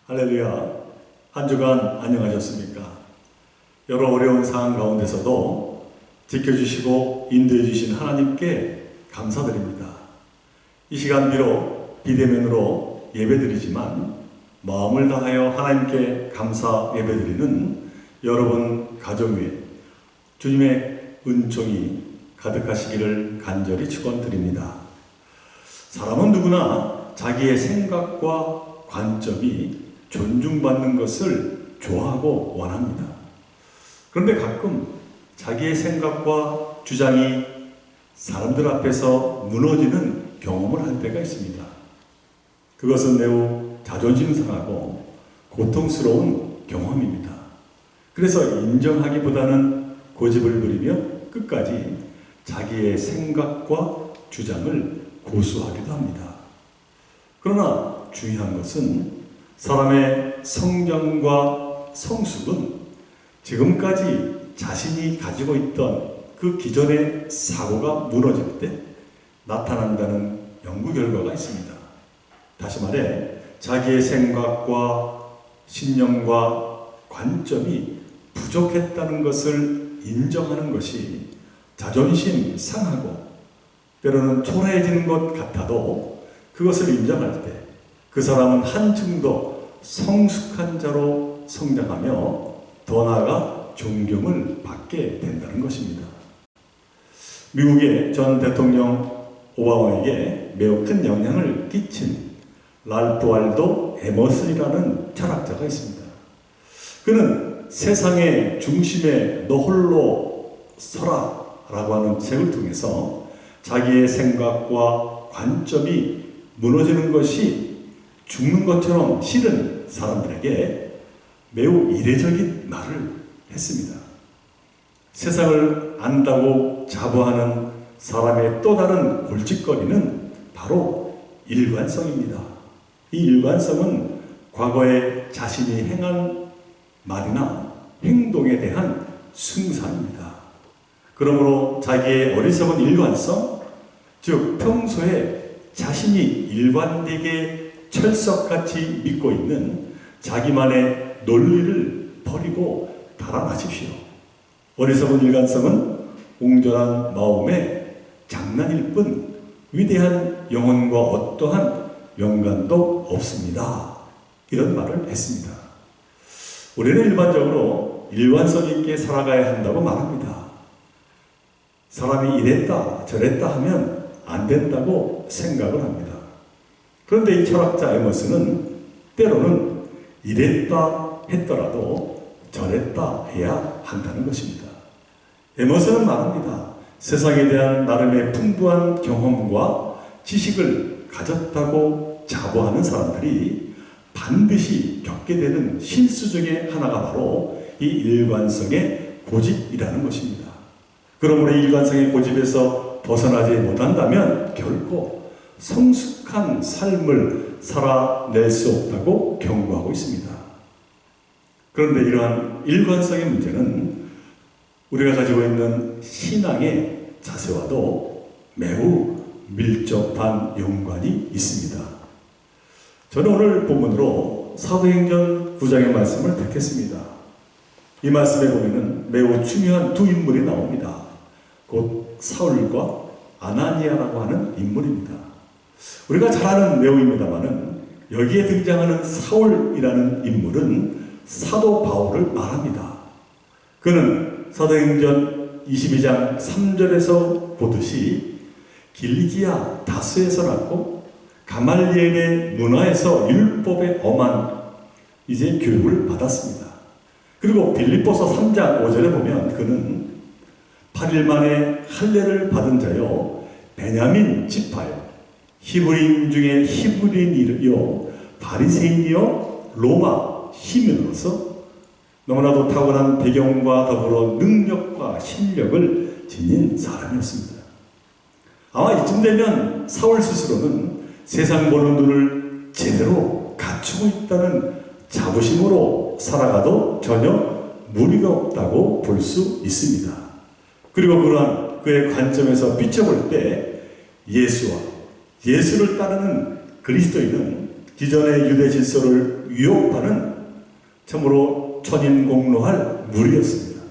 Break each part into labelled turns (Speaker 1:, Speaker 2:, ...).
Speaker 1: 할렐루야. 한 주간 안녕하셨습니까? 여러 어려운 상황 가운데서도 지켜주시고 인도해 주신 하나님께 감사드립니다. 이 시간 비록 비대면으로 예배드리지만 마음을 다하여 하나님께 감사 예배드리는 여러분 가정 위에 주님의 은총이 가득하시기를 간절히 축원드립니다. 사람은 누구나 자기의 생각과 관점이 존중받는 것을 좋아하고 원합니다. 그런데 가끔 자기의 생각과 주장이 사람들 앞에서 무너지는 경험을 할 때가 있습니다. 그것은 매우 자존심 상하고 고통스러운 경험입니다. 그래서 인정하기보다는 고집을 부리며 끝까지 자기의 생각과 주장을 고수하기도 합니다. 그러나 중요한 것은 사람의 성장과 성숙은 지금까지 자신이 가지고 있던 그 기존의 사고가 무너질 때 나타난다는 연구 결과가 있습니다. 다시 말해 자기의 생각과 신념과 관점이 부족했다는 것을 인정하는 것이 자존심 상하고 때로는 초라해지는 것 같아도 그것을 인정할 때 그 사람은 한층 더 성숙한 자로 성장하며 더 나아가 존경을 받게 된다는 것입니다. 미국의 전 대통령 오바마에게 매우 큰 영향을 끼친 랄프 월도 에머슨이라는 철학자가 있습니다. 그는 세상의 중심에 너 홀로 서라 라고 하는 책을 통해서 자기의 생각과 관점이 무너지는 것이 죽는 것처럼 싫은 사람들에게 매우 이례적인 말을 했습니다. 세상을 안다고 자부하는 사람의 또 다른 골칫거리는 바로 일관성입니다. 이 일관성은 과거에 자신이 행한 말이나 행동에 대한 승산입니다. 그러므로 자기의 어리석은 일관성, 즉 평소에 자신이 일관되게 철석같이 믿고 있는 자기만의 논리를 버리고 달아나십시오. 어리석은 일관성은 옹졸한 마음의 장난일 뿐 위대한 영혼과 어떠한 연관도 없습니다. 이런 말을 했습니다. 우리는 일반적으로 일관성 있게 살아가야 한다고 말합니다. 사람이 이랬다 저랬다 하면 안 된다고 생각을 합니다. 그런데 이 철학자 에머슨은 때로는 이랬다 했더라도 저랬다 해야 한다는 것입니다. 에머슨은 말합니다. 세상에 대한 나름의 풍부한 경험과 지식을 가졌다고 자부하는 사람들이 반드시 겪게 되는 실수 중에 하나가 바로 이 일관성의 고집이라는 것입니다. 그러므로 일관성의 고집에서 벗어나지 못한다면 결코 성숙한 삶을 살아낼 수 없다고 경고하고 있습니다. 그런데 이러한 일관성의 문제는 우리가 가지고 있는 신앙의 자세와도 매우 밀접한 연관이 있습니다. 저는 오늘 본문으로 사도행전 9장의 말씀을 택했습니다. 이 말씀에 보면 매우 중요한 두 인물이 나옵니다. 곧 사울과 아나니아라고 하는 인물입니다. 우리가 잘 아는 내용입니다만은 여기에 등장하는 사울이라는 인물은 사도 바울을 말합니다. 그는 사도행전 22장 3절에서 보듯이 길리기아 다스에서 났고 가말리엘의 문화에서 율법에 엄한 이제 교육을 받았습니다. 그리고 빌립보서 3장 5절에 보면 그는 8일 만에 할례를 받은 자요 베냐민 지파요 히브리인 중에 히브리인이요 바리새인이요 로마 시민으로서 너무나도 탁월한 배경과 더불어 능력과 실력을 지닌 사람이었습니다. 아마 이쯤 되면 사울 스스로는 세상 보는 눈을 제대로 갖추고 있다는 자부심으로 살아가도 전혀 무리가 없다고 볼 수 있습니다. 그리고 그러한 그의 관점에서 비춰볼 때 예수와 예수를 따르는 그리스도인은 기존의 유대 질서를 위협하는 참으로 천인공노할 무리였습니다.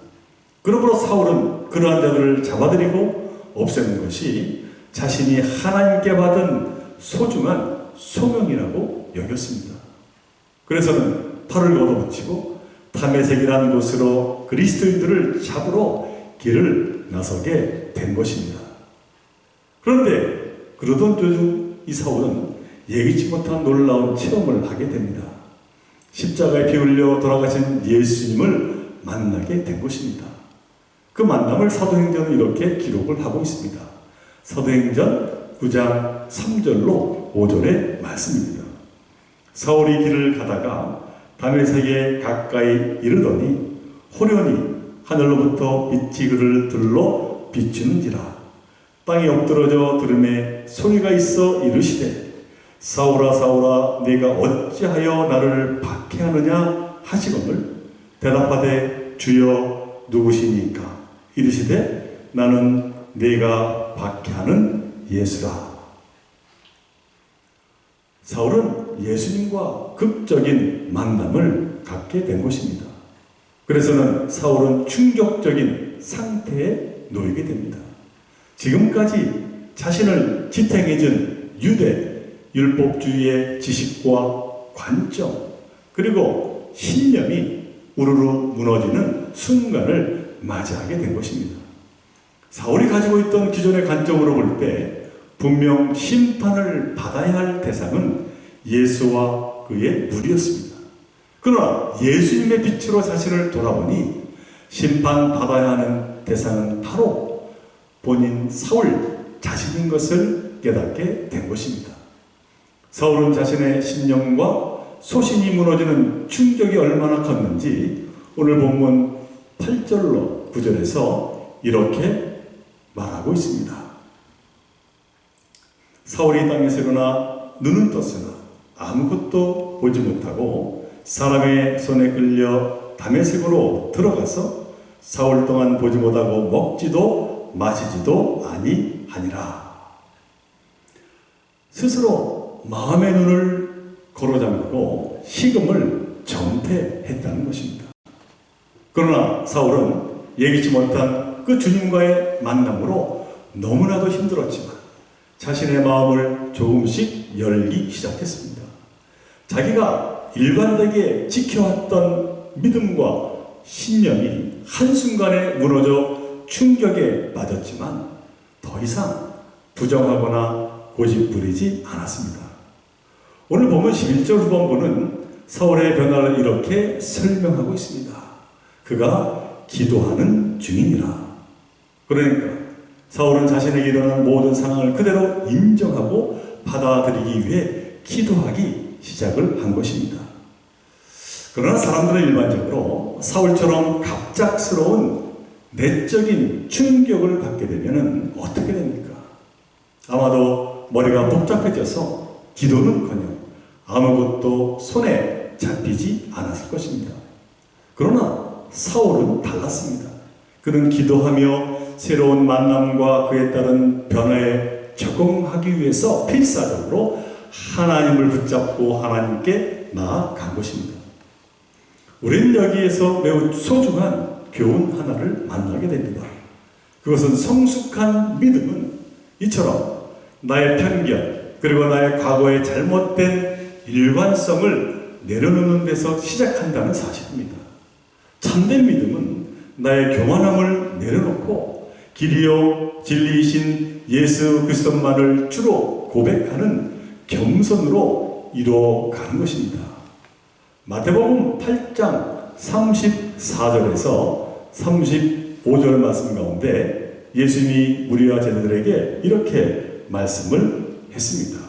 Speaker 1: 그러므로 사울은 그러한 자들을 잡아들이고 없애는 것이 자신이 하나님께 받은 소중한 소명이라고 여겼습니다. 그래서는 팔을 걷어붙이고 다메섹이라는 곳으로 그리스도인들을 잡으러 길을 나서게 된 것입니다. 그런데 그러던 도중 이 사울은 예기치 못한 놀라운 체험을 하게 됩니다. 십자가에 피 흘려 돌아가신 예수님을 만나게 된 것입니다. 그 만남을 사도행전은 이렇게 기록을 하고 있습니다. 사도행전 9장 3절로 5절의 말씀입니다. 사울이 길을 가다가 다메섹에 가까이 이르더니 호련히 하늘로부터 빛이 그를 들러 비추는지라. 땅에 엎드러져 들음에 소리가 있어 이르시되 사울아 사울아 네가 어찌하여 나를 박해하느냐 하시거늘 대답하되 주여 누구시니까 이르시되 나는 네가 박해하는 예수라. 사울은 예수님과 극적인 만남을 갖게 된 것입니다. 그래서는 사울은 충격적인 상태에 놓이게 됩니다. 지금까지 자신을 지탱해준 유대 율법주의의 지식과 관점 그리고 신념이 우르르 무너지는 순간을 맞이하게 된 것입니다. 사울이 가지고 있던 기존의 관점으로 볼 때 분명 심판을 받아야 할 대상은 예수와 그의 무리였습니다. 그러나 예수님의 빛으로 자신을 돌아보니 심판받아야 하는 대상은 바로 본인 사울 자신인 것을 깨닫게 된 것입니다. 사울은 자신의 신념과 소신이 무너지는 충격이 얼마나 컸는지 오늘 본문 8절로 9절에서 이렇게 말하고 있습니다. 사울이 땅에서 일어나 눈은 떴으나 아무것도 보지 못하고 사람의 손에 끌려 다메섹으로 들어가서 사흘 동안 보지 못하고 먹지도 마시지도 아니하니라. 스스로 마음의 눈을 걸어잠그고 식음을 정퇴했다는 것입니다. 그러나 사울은 예기치 못한 그 주님과의 만남으로 너무나도 힘들었지만 자신의 마음을 조금씩 열기 시작했습니다. 자기가 일관되게 지켜왔던 믿음과 신념이 한순간에 무너져 충격에 빠졌지만 더 이상 부정하거나 고집부리지 않았습니다. 오늘 보면 11절 후반부는 사울의 변화를 이렇게 설명하고 있습니다. 그가 기도하는 중이니라. 그러니까 사울은 자신에게 일어난 모든 상황을 그대로 인정하고 받아들이기 위해 기도하기 시작을 한 것입니다. 그러나 사람들은 일반적으로 사울처럼 갑작스러운 내적인 충격을 받게 되면 어떻게 됩니까? 아마도 머리가 복잡해져서 기도는커녕 아무것도 손에 잡히지 않았을 것입니다. 그러나 사울은 달랐습니다. 그는 기도하며 새로운 만남과 그에 따른 변화에 적응하기 위해서 필사적으로 하나님을 붙잡고 하나님께 나아간 것입니다. 우리는 여기에서 매우 소중한 교훈 하나를 만나게 됩니다. 그것은 성숙한 믿음은 이처럼 나의 편견 그리고 나의 과거의 잘못된 일관성을 내려놓는 데서 시작한다는 사실입니다. 참된 믿음은 나의 교만함을 내려놓고 길이요 진리이신 예수 그리스도만을 주로 고백하는 겸손으로 이루어가는 것입니다. 마태복음 8장 34절에서 35절 말씀 가운데 예수님이 무리와 제자들에게 이렇게 말씀을 했습니다.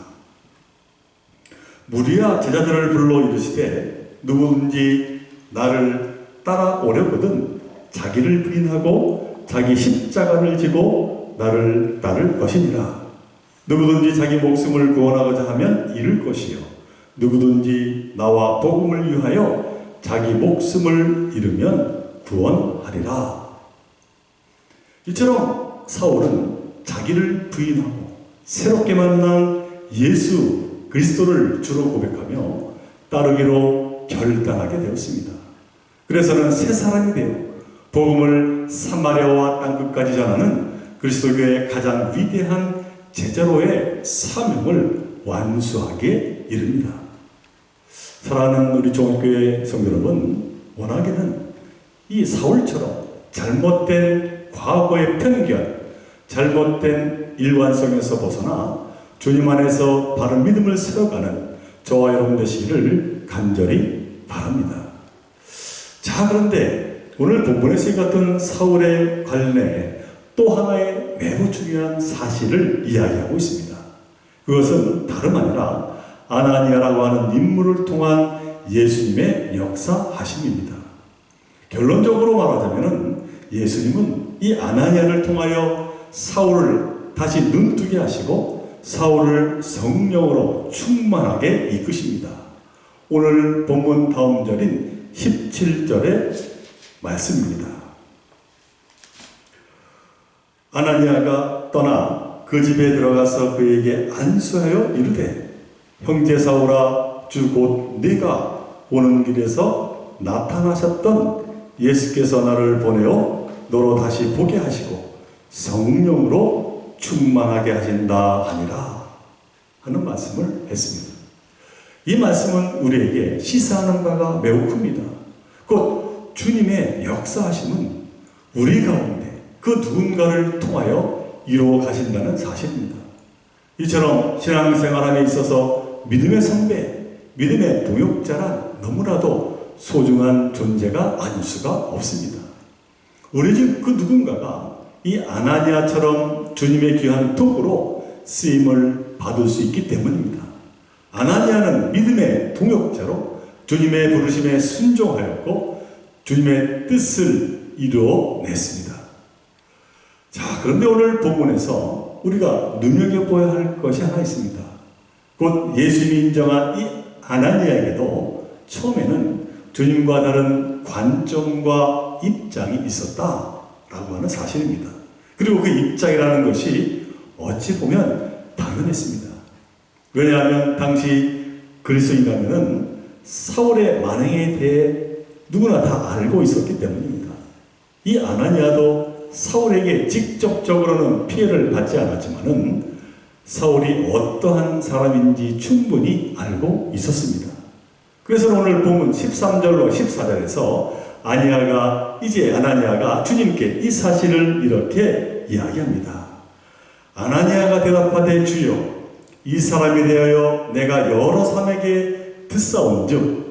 Speaker 1: 무리와 제자들을 불러 이르시되 누구든지 나를 따라오려거든 자기를 부인하고 자기 십자가를 지고 나를 따를 것이니라. 누구든지 자기 목숨을 구원하고자 하면 잃을 것이요 누구든지 나와 복음을 위하여 자기 목숨을 잃으면 구원하리라. 이처럼 사울은 자기를 부인하고 새롭게 만난 예수 그리스도를 주로 고백하며 따르기로 결단하게 되었습니다. 그래서는 새 사람이 되어 복음을 사마리아와 땅끝까지 전하는 그리스도교의 가장 위대한 제자로의 사명을 완수하게 이릅니다. 사랑하는 우리 종교회 성도 여러분, 원하기는 이 사울처럼 잘못된 과거의 편견, 잘못된 일관성에서 벗어나 주님 안에서 바른 믿음을 세워가는 저와 여러분 되시기를 간절히 바랍니다. 자, 그런데 오늘 본문에서 이 같은 사울의 관련해 또 하나의 매우 중요한 사실을 이야기하고 있습니다. 그것은 다름 아니라 아나니아라고 하는 인물을 통한 예수님의 역사하심입니다. 결론적으로 말하자면 예수님은 이 아나니아를 통하여 사울을 다시 눈뜨게 하시고 사울을 성령으로 충만하게 이끄십니다. 오늘 본문 다음 절인 17절의 말씀입니다. 아나니아가 떠나 그 집에 들어가서 그에게 안수하여 이르되 형제 사울아, 주 곧 네가 오는 길에서 나타나셨던 예수께서 나를 보내어 너로 다시 보게 하시고 성령으로 충만하게 하신다 하니라 하는 말씀을 했습니다. 이 말씀은 우리에게 시사하는 바가 매우 큽니다. 곧 주님의 역사하심은 우리 가운데 그 누군가를 통하여 이루어 가신다는 사실입니다. 이처럼 신앙생활함에 있어서 믿음의 선배, 믿음의 동역자란 너무나도 소중한 존재가 아닐 수가 없습니다. 우리 중 그 누군가가 이 아나니아처럼 주님의 귀한 도구로 쓰임을 받을 수 있기 때문입니다. 아나니아는 믿음의 동역자로 주님의 부르심에 순종하였고 주님의 뜻을 이루어냈습니다. 자, 그런데 오늘 본문에서 우리가 눈여겨봐야 할 것이 하나 있습니다. 곧 예수님이 인정한 이 아나니아에게도 처음에는 주님과 다른 관점과 입장이 있었다라고 하는 사실입니다. 그리고 그 입장이라는 것이 어찌 보면 당연했습니다. 왜냐하면 당시 그리스도인이라면 사울의 만행에 대해 누구나 다 알고 있었기 때문입니다. 이 아나니아도 사울에게 직접적으로는 피해를 받지 않았지만은 사울이 어떠한 사람인지 충분히 알고 있었습니다. 그래서 오늘 본문 13절로 14절에서 아나니아가 주님께 이 사실을 이렇게 이야기합니다. 아나니아가 대답하되 주여, 이 사람에 대하여 내가 여러 사람에게 듣사온즉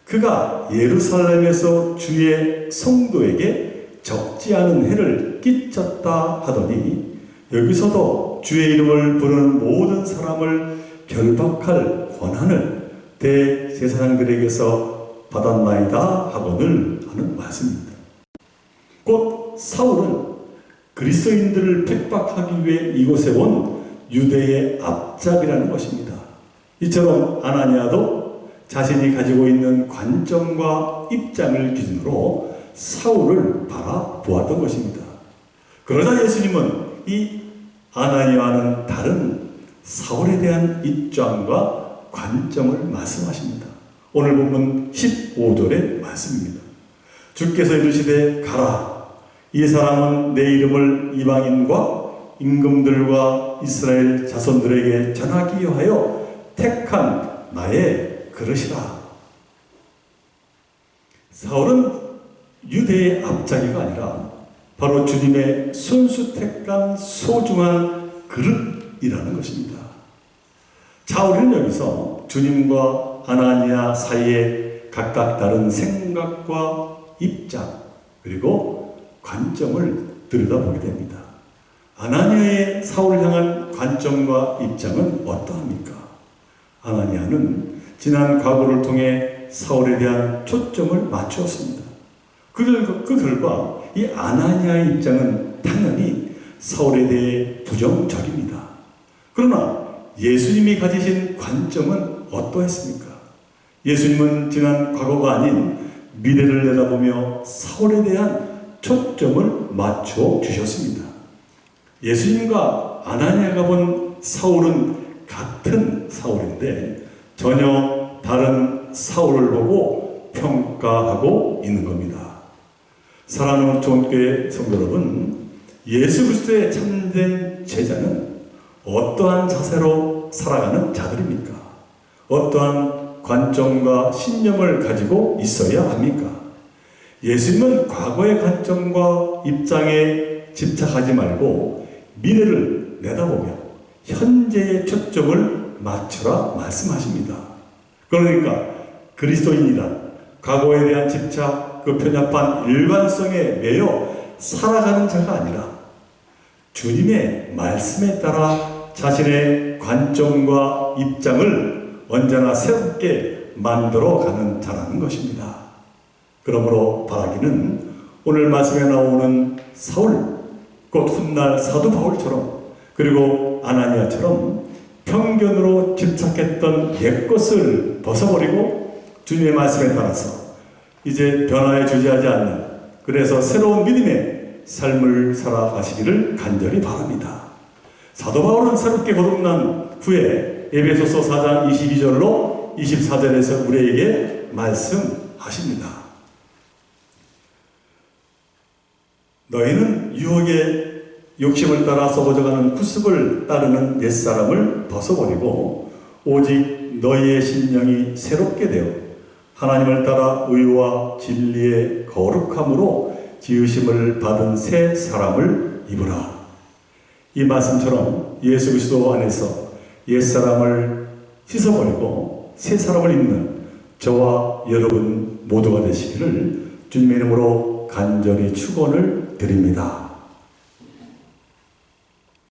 Speaker 1: 그가 예루살렘에서 주의 성도에게 적지 않은 해를 끼쳤다 하더니 여기서도 주의 이름을 부르는 모든 사람을 결박할 권한을 대제사장들에게서 받았나이다 하거늘 하는 말씀입니다. 곧 사울은 그리스도인들을 핍박하기 위해 이곳에 온 유대의 앞잡이라는 것입니다. 이처럼 아나니아도 자신이 가지고 있는 관점과 입장을 기준으로 사울을 바라보았던 것입니다. 그러자 예수님은 이 아나니아와는 다른 사울에 대한 입장과 관점을 말씀하십니다. 오늘 본문 15절의 말씀입니다. 주께서 이르시되 가라, 이 사람은 내 이름을 이방인과 임금들과 이스라엘 자손들에게 전하기 위하여 택한 나의 그릇이라. 사울은 유대의 앞자기가 아니라 바로 주님의 손수 택한 소중한 그릇이라는 것입니다. 자, 우리는 여기서 주님과 아나니아 사이에 각각 다른 생각과 입장 그리고 관점을 들여다보게 됩니다. 아나니아의 사울을 향한 관점과 입장은 어떠합니까? 아나니아는 지난 과거를 통해 사울에 대한 초점을 맞추었습니다. 그 결과 이 아나니아의 입장은 당연히 사울에 대해 부정적입니다. 그러나 예수님이 가지신 관점은 어떠했습니까? 예수님은 지난 과거가 아닌 미래를 내다보며 사울에 대한 초점을 맞춰 주셨습니다. 예수님과 아나니아가 본 사울은 같은 사울인데 전혀 다른 사울을 보고 평가하고 있는 겁니다. 사랑하는 좋은교회 성도 여러분, 예수 그리스도의 참된 제자는 어떠한 자세로 살아가는 자들입니까? 어떠한 관점과 신념을 가지고 있어야 합니까? 예수님은 과거의 관점과 입장에 집착하지 말고 미래를 내다보며 현재의 초점을 맞추라 말씀하십니다. 그러니까 그리스도인이란 과거에 대한 집착, 그 편협한 일관성에 매여 살아가는 자가 아니라 주님의 말씀에 따라 자신의 관점과 입장을 언제나 새롭게 만들어가는 자라는 것입니다. 그러므로 바라기는 오늘 말씀에 나오는 사울, 곧 훗날 사도 바울처럼 그리고 아나니아처럼 편견으로 집착했던 옛것을 벗어버리고 주님의 말씀에 따라서 이제 변화에 주저하지 않는, 그래서 새로운 믿음의 삶을 살아가시기를 간절히 바랍니다. 사도 바울은 새롭게 거듭난 후에 에베소서 4장 22절로 24절에서 우리에게 말씀하십니다. 너희는 유혹의 욕심을 따라 썩어져가는 구습을 따르는 옛사람을 벗어버리고 오직 너희의 심령이 새롭게 되어 하나님을 따라 의와 진리의 거룩함으로 지으심을 받은 새 사람을 입으라. 이 말씀처럼 예수 그리스도 안에서 옛사람을 씻어버리고 새 사람을 입는 저와 여러분 모두가 되시기를 주님의 이름으로 간절히 축원을 드립니다.